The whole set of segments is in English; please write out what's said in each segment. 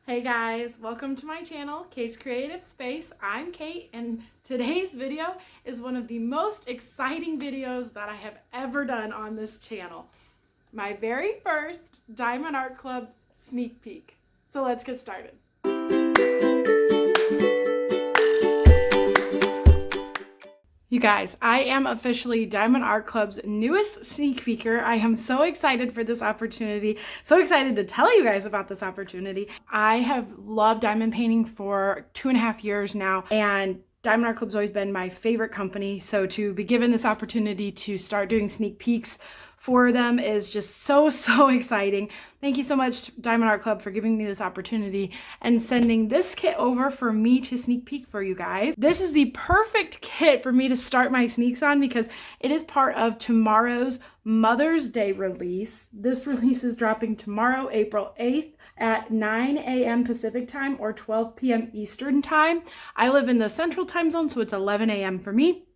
Hey guys, welcome to my channel, Kate's Creative Space. I'm Kate, and today's video is one of the most exciting videos that I have ever done on this channel. My very first Diamond Art Club sneak peek. So let's get started. You guys, I am officially Diamond Art Club's newest sneak peeker. I am so excited for this opportunity, so excited to tell you guys about this opportunity. I have loved diamond painting for 2.5 years now, and Diamond Art Club's always been my favorite company, so to be given this opportunity to start doing sneak peeks for them is just so exciting. Thank you so much, Diamond Art Club, for giving me this opportunity and sending this kit over for me to sneak peek for you guys. This is the perfect kit for me to start my sneaks on because it is part of tomorrow's Mother's Day release. This release is dropping tomorrow, April 8th at 9 a.m. Pacific time or 12 p.m. Eastern time. I live in the Central time zone, so it's 11 a.m. for me.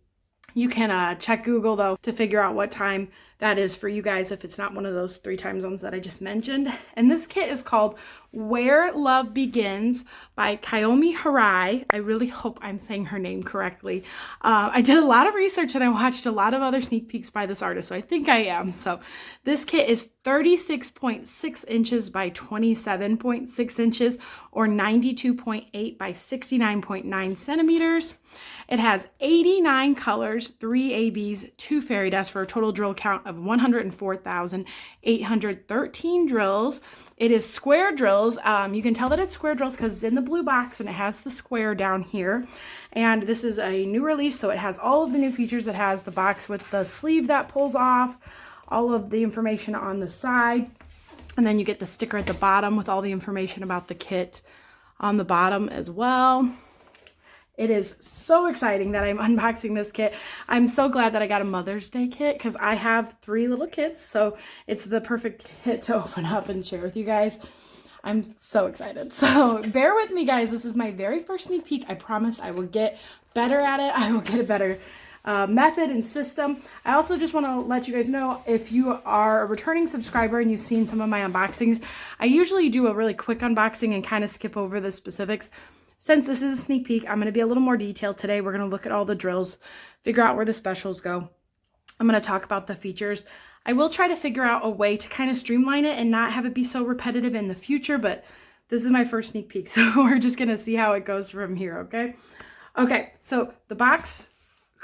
You can check Google though to figure out what time that is for you guys if it's not one of those 3 time zones that I just mentioned. And this kit is called Where Love Begins by Kayomi Harai. I really hope I'm saying her name correctly. I did a lot of research and I watched a lot of other sneak peeks by this artist, so I think I am. So this kit is 36.6 inches by 27.6 inches or 92.8 by 69.9 centimeters. It has 89 colors, 3 ABs, 2 fairy dust for a total drill count of 104,813 drills. It is square drills. You can tell that it's square drills because it's in the blue box and it has the square down here. And this is a new release, so it has all of the new features. It has the box with the sleeve that pulls off, all of the information on the side, and then you get the sticker at the bottom with all the information about the kit on the bottom as well. It is so exciting that I'm unboxing this kit. I'm so glad that I got a Mother's Day kit because I have 3 little kids, so it's the perfect kit to open up and share with you guys. I'm so excited. So bear with me, guys. This is my very first sneak peek. I promise I will get better at it. I will get a better method and system. I also just want to let you guys know, if you are a returning subscriber and you've seen some of my unboxings, I usually do a really quick unboxing and kind of skip over the specifics. Since this is a sneak peek, I'm going to be a little more detailed today. We're going to look at all the drills, figure out where the specials go. I'm going to talk about the features. I will try to figure out a way to kind of streamline it and not have it be so repetitive in the future, but this is my first sneak peek, so we're just going to see how it goes from here, okay? Okay, so the box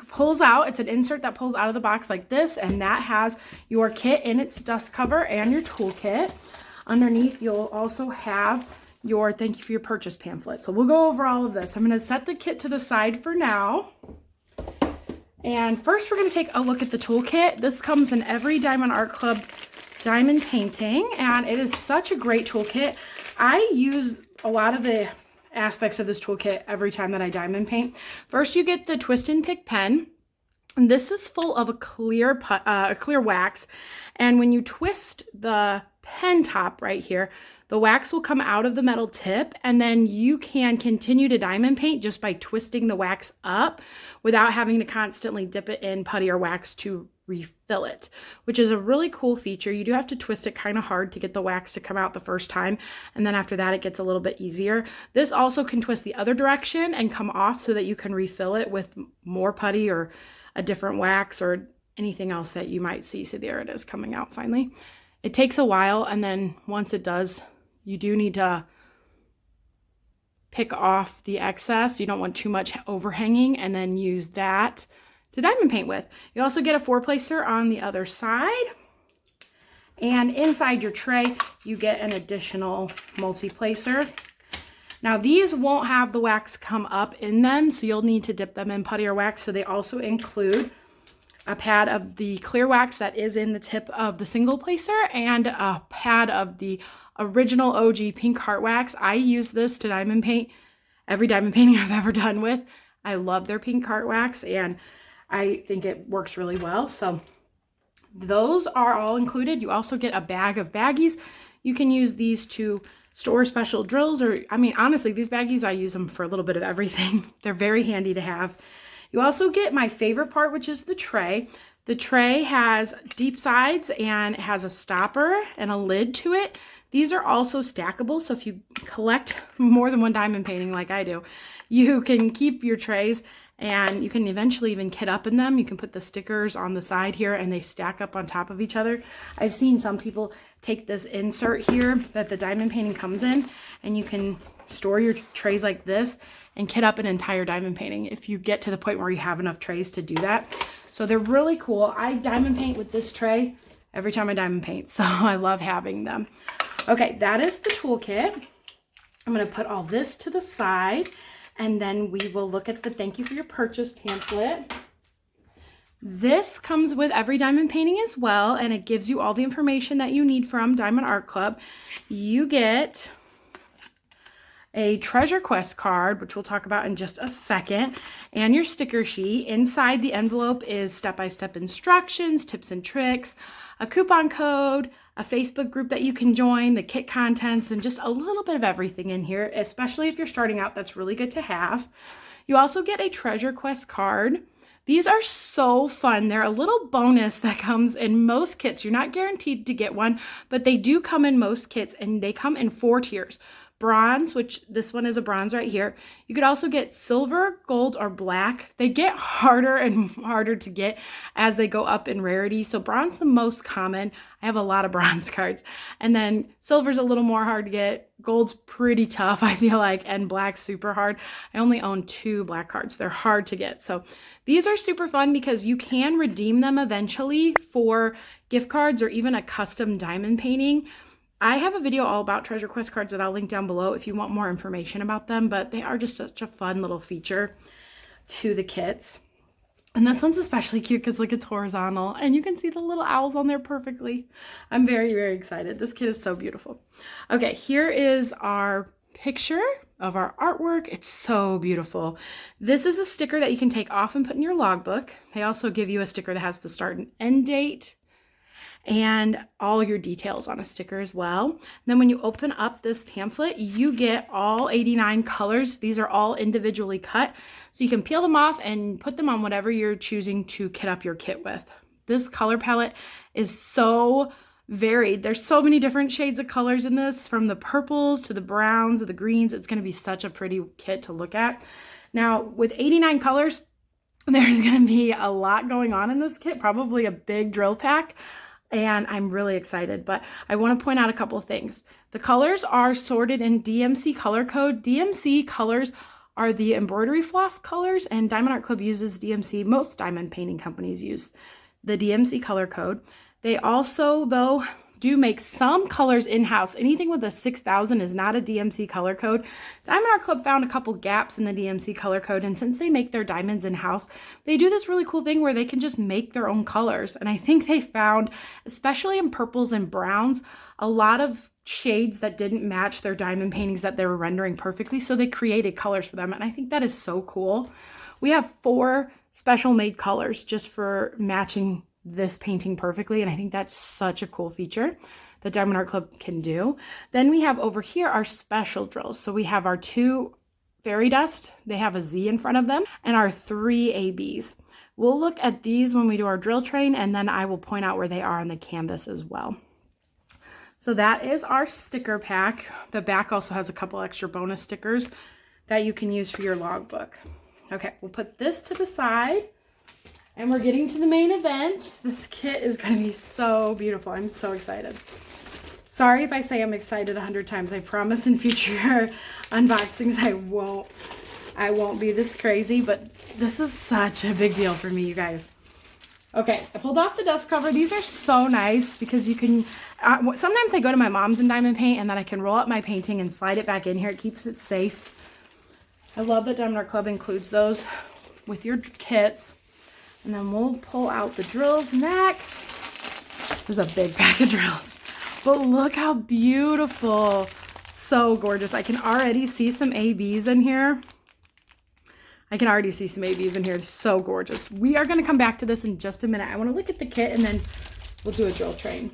pulls out. It's an insert that pulls out of the box like this, and that has your kit in its dust cover and your toolkit. Underneath, you'll also have your thank you for your purchase pamphlet. So we'll go over all of this. I'm going to set the kit to the side for now. And first we're going to take a look at the toolkit. This comes in every Diamond Art Club diamond painting, and it is such a great toolkit. I use a lot of the aspects of this toolkit every time that I diamond paint. First, you get the twist and pick pen. And this is full of a clear wax. And when you twist the pen top right here, the wax will come out of the metal tip, and then you can continue to diamond paint just by twisting the wax up without having to constantly dip it in putty or wax to refill it, which is a really cool feature. You do have to twist it kind of hard to get the wax to come out the first time, and then after that it gets a little bit easier. This also can twist the other direction and come off so that you can refill it with more putty or a different wax or anything else that you might see. So there it is coming out finally. It takes a while, and then once it does, you do need to pick off the excess. You don't want too much overhanging, and then use that to diamond paint with. You also get a 4-placer on the other side. And inside your tray, you get an additional multi-placer. Now these won't have the wax come up in them, so you'll need to dip them in putty or wax. So they also include a pad of the clear wax that is in the tip of the single placer and a pad of the original OG pink heart wax. I use this to diamond paint every diamond painting I've ever done with. I love their pink heart wax and I think it works really well. So those are all included. You also get a bag of baggies. You can use these to store special drills, or I mean, honestly, these baggies, I use them for a little bit of everything. They're very handy to have. You also get my favorite part, which is the tray. The tray has deep sides and it has a stopper and a lid to it. These are also stackable, so if you collect more than one diamond painting like I do, you can keep your trays and you can eventually even kit up in them. You can put the stickers on the side here and they stack up on top of each other. I've seen some people take this insert here that the diamond painting comes in, and you can store your trays like this and kit up an entire diamond painting if you get to the point where you have enough trays to do that. So they're really cool. I diamond paint with this tray every time I diamond paint, so I love having them. Okay, that is the toolkit. I'm going to put all this to the side, and then we will look at the thank you for your purchase pamphlet. This comes with every diamond painting as well, and it gives you all the information that you need from Diamond Art Club. You get a treasure quest card, which we'll talk about in just a second, and your sticker sheet. Inside the envelope is step-by-step instructions, tips and tricks, a coupon code, a Facebook group that you can join, the kit contents, and just a little bit of everything in here, especially if you're starting out. That's really good to have. You also get a treasure quest card. These are so fun. They're a little bonus that comes in most kits. You're not guaranteed to get one, but they do come in most kits, and they come in 4 tiers. Bronze, which this one is a bronze right here. You could also get silver, gold, or black. They get harder and harder to get as they go up in rarity. So bronze the most common. I have a lot of bronze cards. And then silver's a little more hard to get. Gold's pretty tough, I feel like, and black's super hard. I only own 2 black cards. They're hard to get. So these are super fun because you can redeem them eventually for gift cards or even a custom diamond painting. I have a video all about treasure quest cards that I'll link down below if you want more information about them, but they are just such a fun little feature to the kits. And this one's especially cute because look, it's horizontal and you can see the little owls on there perfectly. I'm very, very excited. This kit is so beautiful. Okay, here is our picture of our artwork. It's so beautiful. This is a sticker that you can take off and put in your logbook. They also give you a sticker that has the start and end date and all your details on a sticker as well. Then when you open up this pamphlet, you get all 89 colors. These are all individually cut, so you can peel them off and put them on whatever you're choosing to kit up your kit with. This color palette is so varied. There's so many different shades of colors in this, from the purples to the browns to the greens. It's going to be such a pretty kit to look at. Now, with 89 colors, there's going to be a lot going on in this kit, probably a big drill pack. And I'm really excited, but I want to point out a couple of things. The colors are sorted in DMC color code. DMC colors are the embroidery floss colors, and Diamond Art Club uses DMC. Most diamond painting companies use the DMC color code. They also, though, do make some colors in-house. Anything with a 6000 is not a DMC color code. Diamond Art Club found a couple gaps in the DMC color code, and since they make their diamonds in-house, they do this really cool thing where they can just make their own colors. And I think they found, especially in purples and browns, a lot of shades that didn't match their diamond paintings that they were rendering perfectly, so they created colors for them, and I think that is so cool. We have 4 special made colors just for matching this painting perfectly, and I think that's such a cool feature that Diamond Art Club can do. Then we have over here our special drills. So we have our 2 fairy dust, they have a Z in front of them, and our 3 ABs. We'll look at these when we do our drill train, and then I will point out where they are on the canvas as well. So that is our sticker pack. The back also has a couple extra bonus stickers that you can use for your logbook. Okay, we'll put this to the side. And we're getting to the main event. This kit is going to be so beautiful. I'm so excited. Sorry if I say I'm excited 100 times. I promise in future unboxings I won't be this crazy, but this is such a big deal for me, you guys. Okay, I pulled off the dust cover. These are so nice because you can, sometimes I go to my mom's and diamond paint, and then I can roll up my painting and slide it back in here. It keeps it safe. I love that Diamond Art Club includes those with your kits. And then we'll pull out the drills next. There's a big pack of drills. But look how beautiful. So gorgeous. I can already see some ABs in here. It's so gorgeous. We are going to come back to this in just a minute. I want to look at the kit and then we'll do a drill train.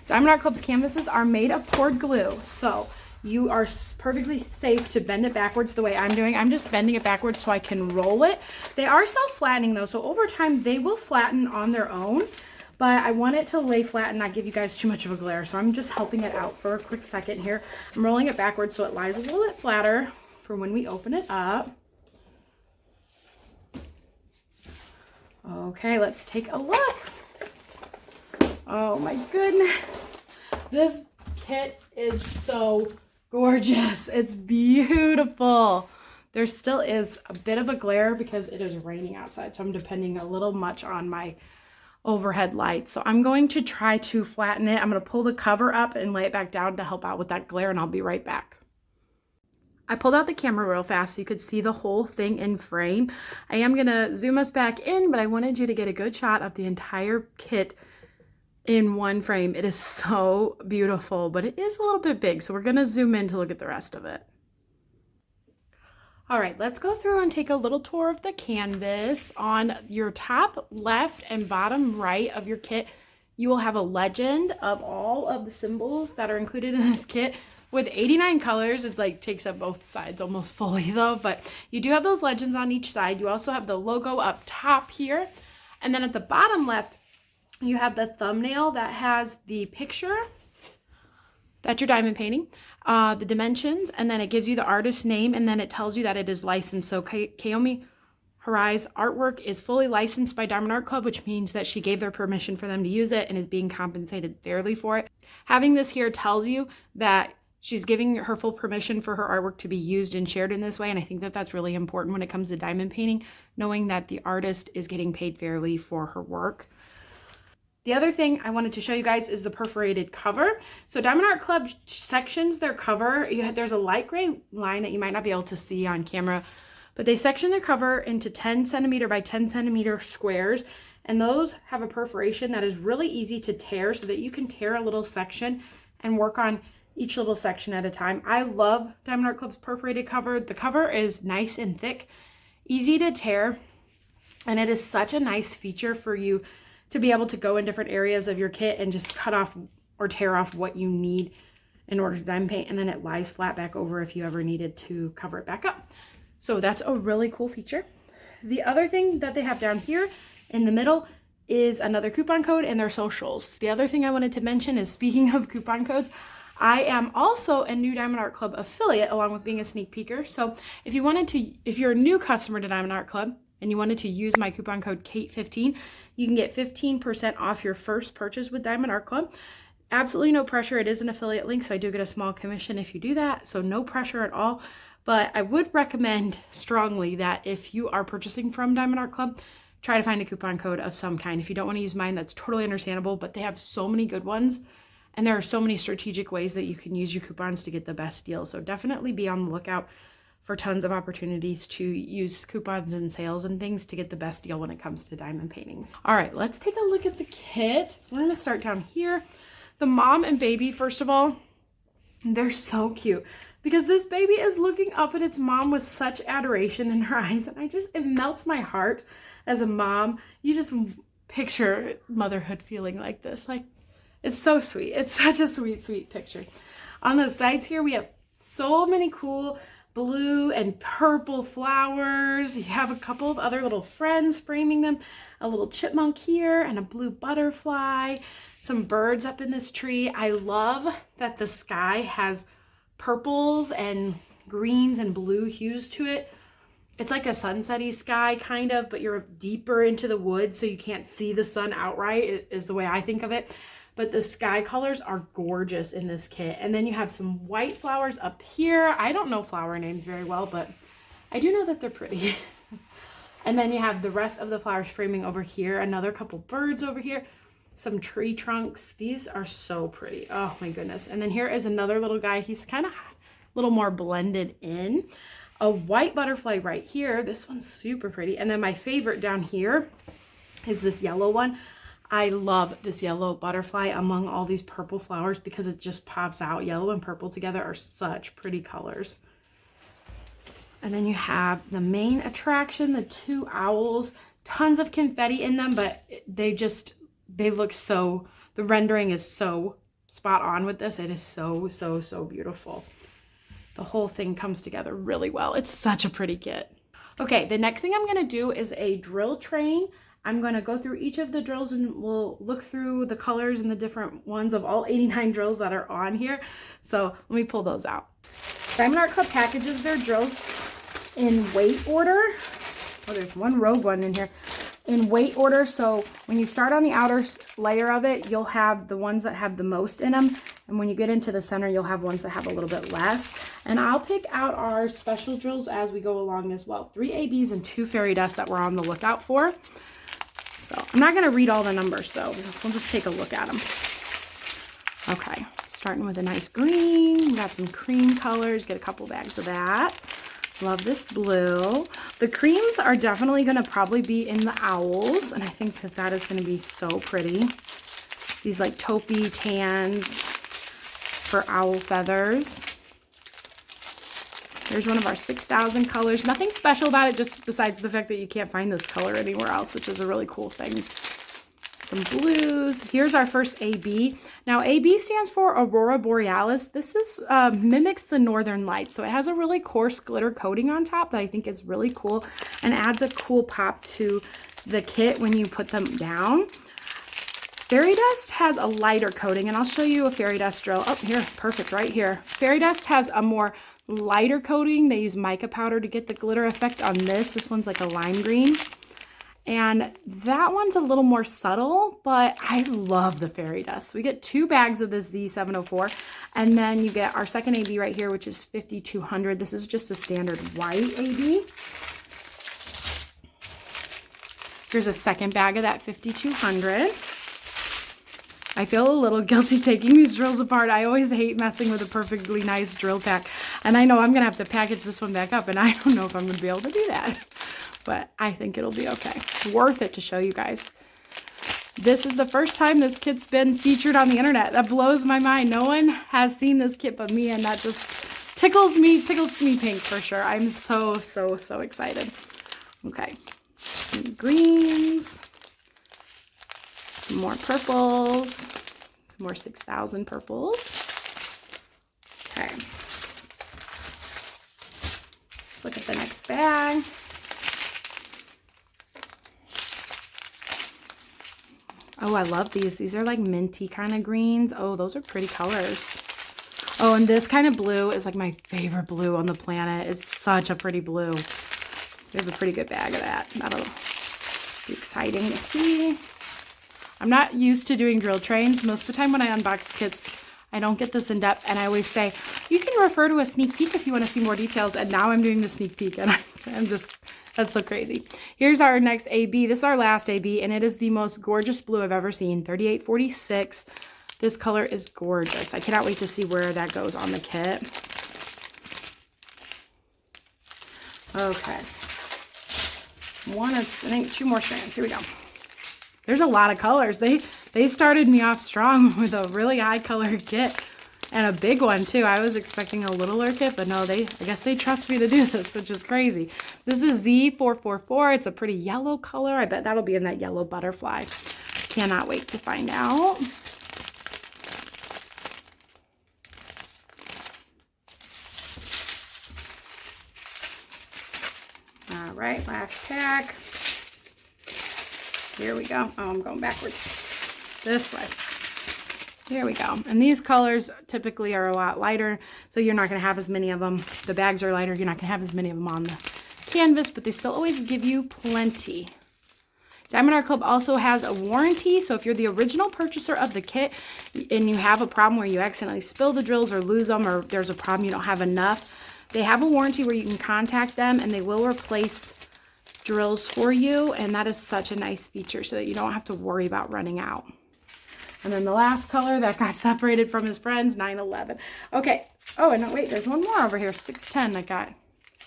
Diamond Art Club's canvases are made of poured glue. So you are perfectly safe to bend it backwards the way I'm doing. I'm just bending it backwards so I can roll it. They are self-flattening though, so over time they will flatten on their own. but I want it to lay flat and not give you guys too much of a glare. So I'm just helping it out for a quick second here. I'm rolling it backwards so it lies a little bit flatter for when we open it up. Okay, let's take a look. Oh my goodness. This kit is so gorgeous. It's beautiful. There still is a bit of a glare because it is raining outside, so I'm depending a little much on my overhead light. So I'm going to try to flatten it. I'm going to pull the cover up and lay it back down to help out with that glare, and I'll be right back. I pulled out the camera real fast so you could see the whole thing in frame. I am going to zoom us back in, but I wanted you to get a good shot of the entire kit in one frame. It is so beautiful, but it is a little bit big, so we're going to zoom in to look at the rest of it. All right, let's go through and take a little tour of the canvas. On your top left and bottom right of your kit, you will have a legend of all of the symbols that are included in this kit. With 89 colors, it's like takes up both sides almost fully though, but you do have those legends on each side. You also have the logo up top here. And then at the bottom left, you have the thumbnail that has the picture that you're diamond painting, the dimensions, and then it gives you the artist's name, and then it tells you that it is licensed. So Kayomi Harai's artwork is fully licensed by Diamond Art Club, which means that she gave their permission for them to use it and is being compensated fairly for it. Having this here tells you that she's giving her full permission for her artwork to be used and shared in this way, and I think that that's really important when it comes to diamond painting, knowing that the artist is getting paid fairly for her work. The other thing I wanted to show you guys is the perforated cover. So Diamond Art Club sections their cover. There's a light gray line that you might not be able to see on camera, but they section their cover into 10 centimeter by 10 centimeter squares, and those have a perforation that is really easy to tear so that you can tear a little section and work on each little section at a time. I love Diamond Art Club's perforated cover. The cover is nice and thick, easy to tear, and it is such a nice feature for you to be able to go in different areas of your kit and just cut off or tear off what you need in order to diamond paint, and then it lies flat back over if you ever needed to cover it back up. So that's a really cool feature. The other thing that they have down here in the middle is another coupon code and their socials. The other thing I wanted to mention is, speaking of coupon codes, I am also a new Diamond Art Club affiliate along with being a sneak peeker. So if you're a new customer to Diamond Art Club and you wanted to use my coupon code KATE15, you can get 15% off your first purchase with Diamond Art Club. Absolutely no pressure. It is an affiliate link, so I do get a small commission if you do that. So no pressure at all. But I would recommend strongly that if you are purchasing from Diamond Art Club, try to find a coupon code of some kind. If you don't want to use mine, that's totally understandable, but they have so many good ones. And there are so many strategic ways that you can use your coupons to get the best deal. So definitely be on the lookout for tons of opportunities to use coupons and sales and things to get the best deal when it comes to diamond paintings. All right, let's take a look at the kit. We're gonna start down here. The mom and baby, first of all, they're so cute because this baby is looking up at its mom with such adoration in her eyes. And it melts my heart as a mom. You just picture motherhood feeling like this. Like, it's so sweet. It's such a sweet, sweet picture. On the sides here, we have so many cool blue and purple flowers. You have a couple of other little friends framing them. A little chipmunk here and a blue butterfly. Some birds up in this tree. I love that the sky has purples and greens and blue hues to it. It's like a sunsetty sky kind of, but you're deeper into the woods so you can't see the sun outright is the way I think of it. But the sky colors are gorgeous in this kit. And then you have some white flowers up here. I don't know flower names very well, but I do know that they're pretty. And then you have the rest of the flowers framing over here. Another couple birds over here. Some tree trunks. These are so pretty. Oh my goodness. And then here is another little guy. He's kind of a little more blended in. A white butterfly right here. This one's super pretty. And then my favorite down here is this yellow one. I love this yellow butterfly among all these purple flowers because it just pops out. Yellow and purple together are such pretty colors. And then you have the main attraction, the two owls, tons of confetti in them, but they look so, the rendering is so spot on with this. It is so, so, so beautiful. The whole thing comes together really well. It's such a pretty kit. Okay, the next thing I'm gonna do is a drill train I'm going to go through each of the drills and we'll look through the colors and the different ones of all 89 drills that are on here. So let me pull those out. Diamond Art Club packages their drills in weight order. Oh, there's one rogue one in here. In weight order, so when you start on the outer layer of it, you'll have the ones that have the most in them, and when you get into the center, you'll have ones that have a little bit less. And I'll pick out our special drills as we go along as well. 3 ABs and 2 fairy dust that we're on the lookout for. So I'm not going to read all the numbers though. We'll just take a look at them. Okay, starting with a nice green. We got some cream colors. Get a couple bags of that. Love this blue. The creams are definitely going to probably be in the owls, and I think that that is going to be so pretty. These like taupey tans for owl feathers. There's one of our 6,000 colors. Nothing special about it, just besides the fact that you can't find this color anywhere else, which is a really cool thing. Some blues. Here's our first AB. Now AB stands for Aurora Borealis. This is mimics the northern lights, so it has a really coarse glitter coating on top that I think is really cool and adds a cool pop to the kit when you put them down. Fairy dust has a lighter coating, and I'll show you a fairy dust drill. Oh, here, perfect, right here. Fairy dust has a more lighter coating. They use mica powder to get the glitter effect on this. This one's like a lime green. And that one's a little more subtle, but I love the fairy dust. We get 2 bags of this Z704, and then you get our second AB right here, which is 5200. This is just a standard white AB. Here's a second bag of that 5200. I feel a little guilty taking these drills apart. I always hate messing with a perfectly nice drill pack, and I know I'm gonna have to package this one back up, and I don't know if I'm gonna be able to do that. But I think it'll be okay. Worth it to show you guys. This is the first time this kit's been featured on the internet. That blows my mind. No one has seen this kit but me, and that just tickles me pink for sure. I'm so excited. Okay, some greens, some more purples, some more 6,000 purples. Okay, let's look at the next bag. Oh, I love these. These are like minty kind of greens. Oh, those are pretty colors. Oh, and this kind of blue is like my favorite blue on the planet. It's such a pretty blue. We have a pretty good bag of that. That'll be exciting to see. I'm not used to doing drill trains. Most of the time when I unbox kits, I don't get this in depth, and I always say, you can refer to a sneak peek if you want to see more details, and now I'm doing the sneak peek, and I'm just... That's so crazy. Here's our next AB. This is our last AB, and it is the most gorgeous blue I've ever seen. 3846. This color is gorgeous. I cannot wait to see where that goes on the kit. Okay. I think 2 more strands. Here we go. There's a lot of colors. They started me off strong with a really high colored kit. And a big one too. I was expecting a littler kit, but no, I guess they trust me to do this, which is crazy. This is Z444. It's a pretty yellow color. I bet that'll be in that yellow butterfly. Cannot wait to find out. All right, last pack. Here we go. Oh, I'm going backwards. This way. Here we go. And these colors typically are a lot lighter, so you're not going to have as many of them. The bags are lighter. You're not going to have as many of them on the canvas, but they still always give you plenty. Diamond Art Club also has a warranty, so if you're the original purchaser of the kit and you have a problem where you accidentally spill the drills or lose them, or there's a problem you don't have enough, they have a warranty where you can contact them and they will replace drills for you, and that is such a nice feature so that you don't have to worry about running out. And then the last color that got separated from his friends, 911. Okay. Oh, and no, wait, there's one more over here, 610 I got.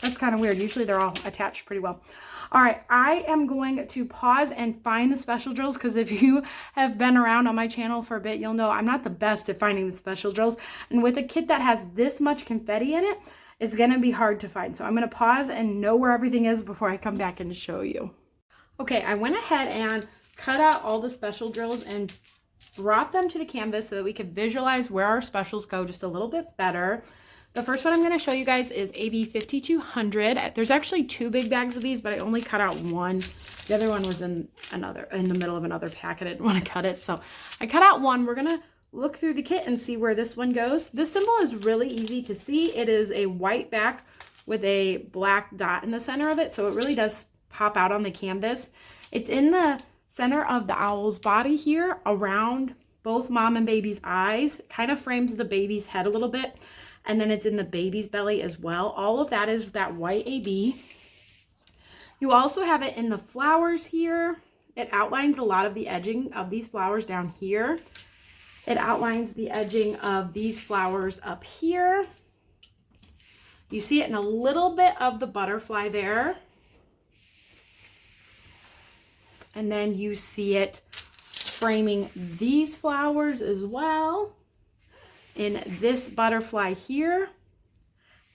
That's kind of weird. Usually they're all attached pretty well. All right, I am going to pause and find the special drills, because if you have been around on my channel for a bit, you'll know I'm not the best at finding the special drills. And with a kit that has this much confetti in it, it's going to be hard to find. So I'm going to pause and know where everything is before I come back and show you. Okay, I went ahead and cut out all the special drills and brought them to the canvas so that we could visualize where our specials go just a little bit better. The first one I'm going to show you guys is AB 5200. There's actually 2 big bags of these, but I only cut out one. The other one was in the middle of another pack. I didn't want to cut it, so I cut out one. We're going to look through the kit and see where this one goes. This symbol is really easy to see. It is a white back with a black dot in the center of it, so it really does pop out on the canvas. It's in the center of the owl's body here, around both mom and baby's eyes. It kind of frames the baby's head a little bit. And then it's in the baby's belly as well. All of that is that white AB. You also have it in the flowers here. It outlines a lot of the edging of these flowers down here. It outlines the edging of these flowers up here. You see it in a little bit of the butterfly there. And then you see it framing these flowers as well, in this butterfly here,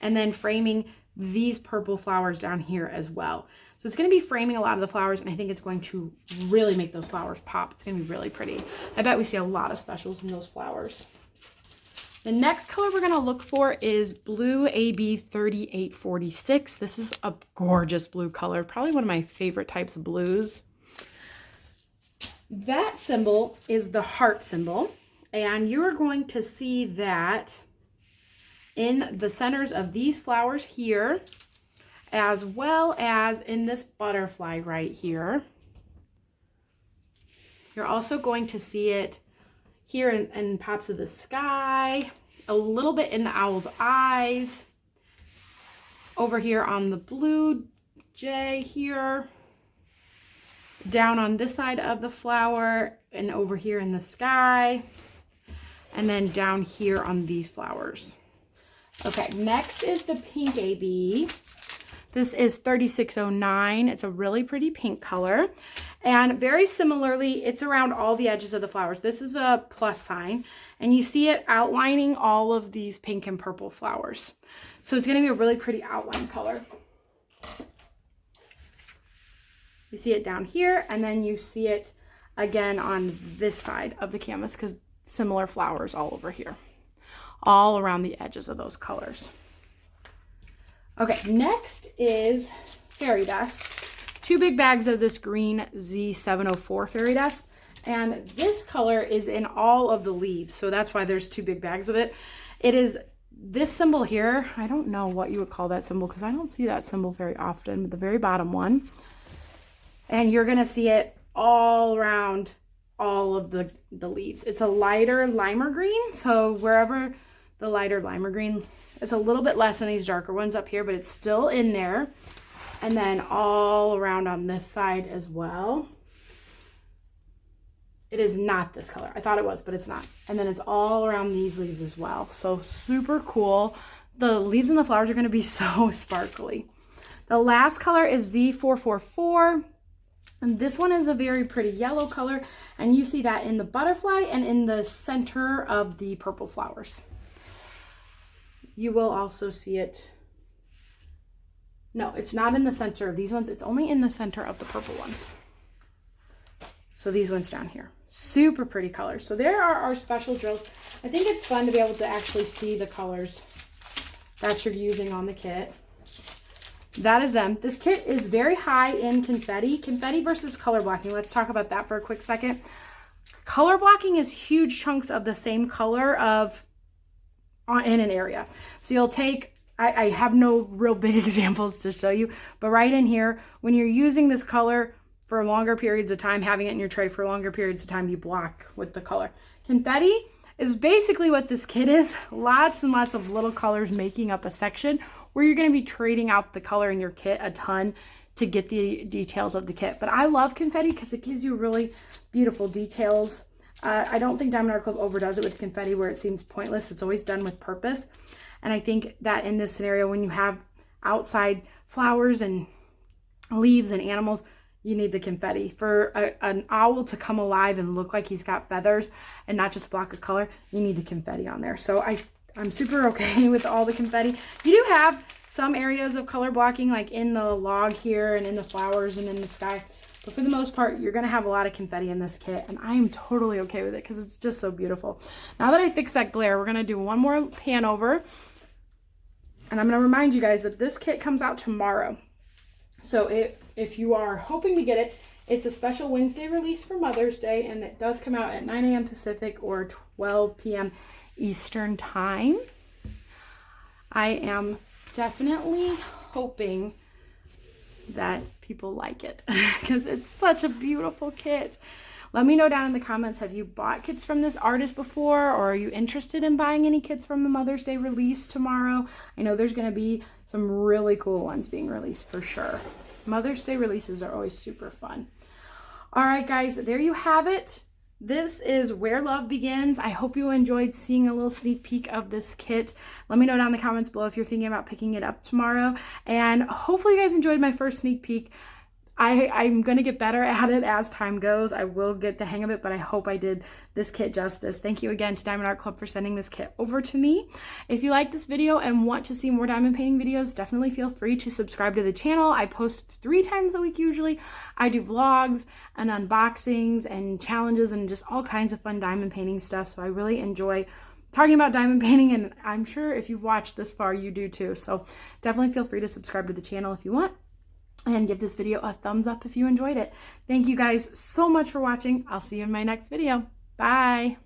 and then framing these purple flowers down here as well. So it's going to be framing a lot of the flowers, and I think it's going to really make those flowers pop. It's going to be really pretty. I bet we see a lot of specials in those flowers. The next color we're going to look for is blue AB 3846. This is a gorgeous blue color, probably one of my favorite types of blues. That symbol is the heart symbol. And you're going to see that in the centers of these flowers here, as well as in this butterfly right here. You're also going to see it here in pops of the sky, a little bit in the owl's eyes, over here on the blue jay here, down on this side of the flower, and over here in the sky. And then down here on these flowers. Okay, next is the pink AB. This is 3609. It's a really pretty pink color. And very similarly, it's around all the edges of the flowers. This is a plus sign. And you see it outlining all of these pink and purple flowers. So it's going to be a really pretty outline color. You see it down here, and then you see it again on this side of the canvas, because similar flowers all over here, all around the edges of those colors. Okay, next is fairy dust. 2 big bags of this green Z704 fairy dust, and this color is in all of the leaves, so that's why there's 2 big bags of it. It is this symbol here. I don't know what you would call that symbol, because I don't see that symbol very often, but the very bottom one. And you're gonna see it all around all of the leaves. It's a lighter limer green, so wherever the lighter limer green, it's a little bit less than these darker ones up here, but it's still in there. And then all around on this side as well. It is not this color. I thought it was, but it's not. And then it's all around these leaves as well. So super cool. The leaves and the flowers are going to be so sparkly. The last color is Z444. And this one is a very pretty yellow color, and you see that in the butterfly and in the center of the purple flowers. You will also see it. No, it's not in the center of these ones. It's only in the center of the purple ones. So these ones down here. Super pretty colors. So there are our special drills. I think it's fun to be able to actually see the colors that you're using on the kit. That is them. This kit is very high in confetti. Confetti versus color blocking. Let's talk about that for a quick second. Color blocking is huge chunks of the same color in an area. So you'll take, I have no real big examples to show you, but right in here, when you're using this color for longer periods of time, having it in your tray for longer periods of time, you block with the color. Confetti is basically what this kit is. Lots and lots of little colors making up a section where you're going to be trading out the color in your kit a ton to get the details of the kit. But I love confetti because it gives you really beautiful details. I don't think Diamond Art Club overdoes it with confetti where it seems pointless. It's always done with purpose. And I think that in this scenario, when you have outside flowers and leaves and animals, you need the confetti. For an owl to come alive and look like he's got feathers and not just a block of color, you need the confetti on there. So I'm super okay with all the confetti. You do have some areas of color blocking, like in the log here and in the flowers and in the sky. But for the most part, you're going to have a lot of confetti in this kit, and I am totally okay with it because it's just so beautiful. Now that I fixed that glare, we're going to do one more pan over. And I'm going to remind you guys that this kit comes out tomorrow. So if you are hoping to get it, it's a special Wednesday release for Mother's Day, and it does come out at 9 a.m. Pacific or 12 p.m. Eastern Time. I am definitely hoping that people like it because it's such a beautiful kit. Let me know down in the comments, have you bought kits from this artist before, or are you interested in buying any kits from the Mother's Day release tomorrow? I know there's going to be some really cool ones being released for sure. Mother's Day releases are always super fun. All right, guys, there you have it. This is Where Love Begins. I hope you enjoyed seeing a little sneak peek of this kit. Let me know down in the comments below if you're thinking about picking it up tomorrow. And hopefully you guys enjoyed my first sneak peek. I'm going to get better at it as time goes. I will get the hang of it, but I hope I did this kit justice. Thank you again to Diamond Art Club for sending this kit over to me. If you like this video and want to see more diamond painting videos, definitely feel free to subscribe to the channel. I post 3 times a week usually. I do vlogs and unboxings and challenges and just all kinds of fun diamond painting stuff. So I really enjoy talking about diamond painting, and I'm sure if you've watched this far, you do too. So definitely feel free to subscribe to the channel if you want. And give this video a thumbs up if you enjoyed it. Thank you guys so much for watching. I'll see you in my next video. Bye.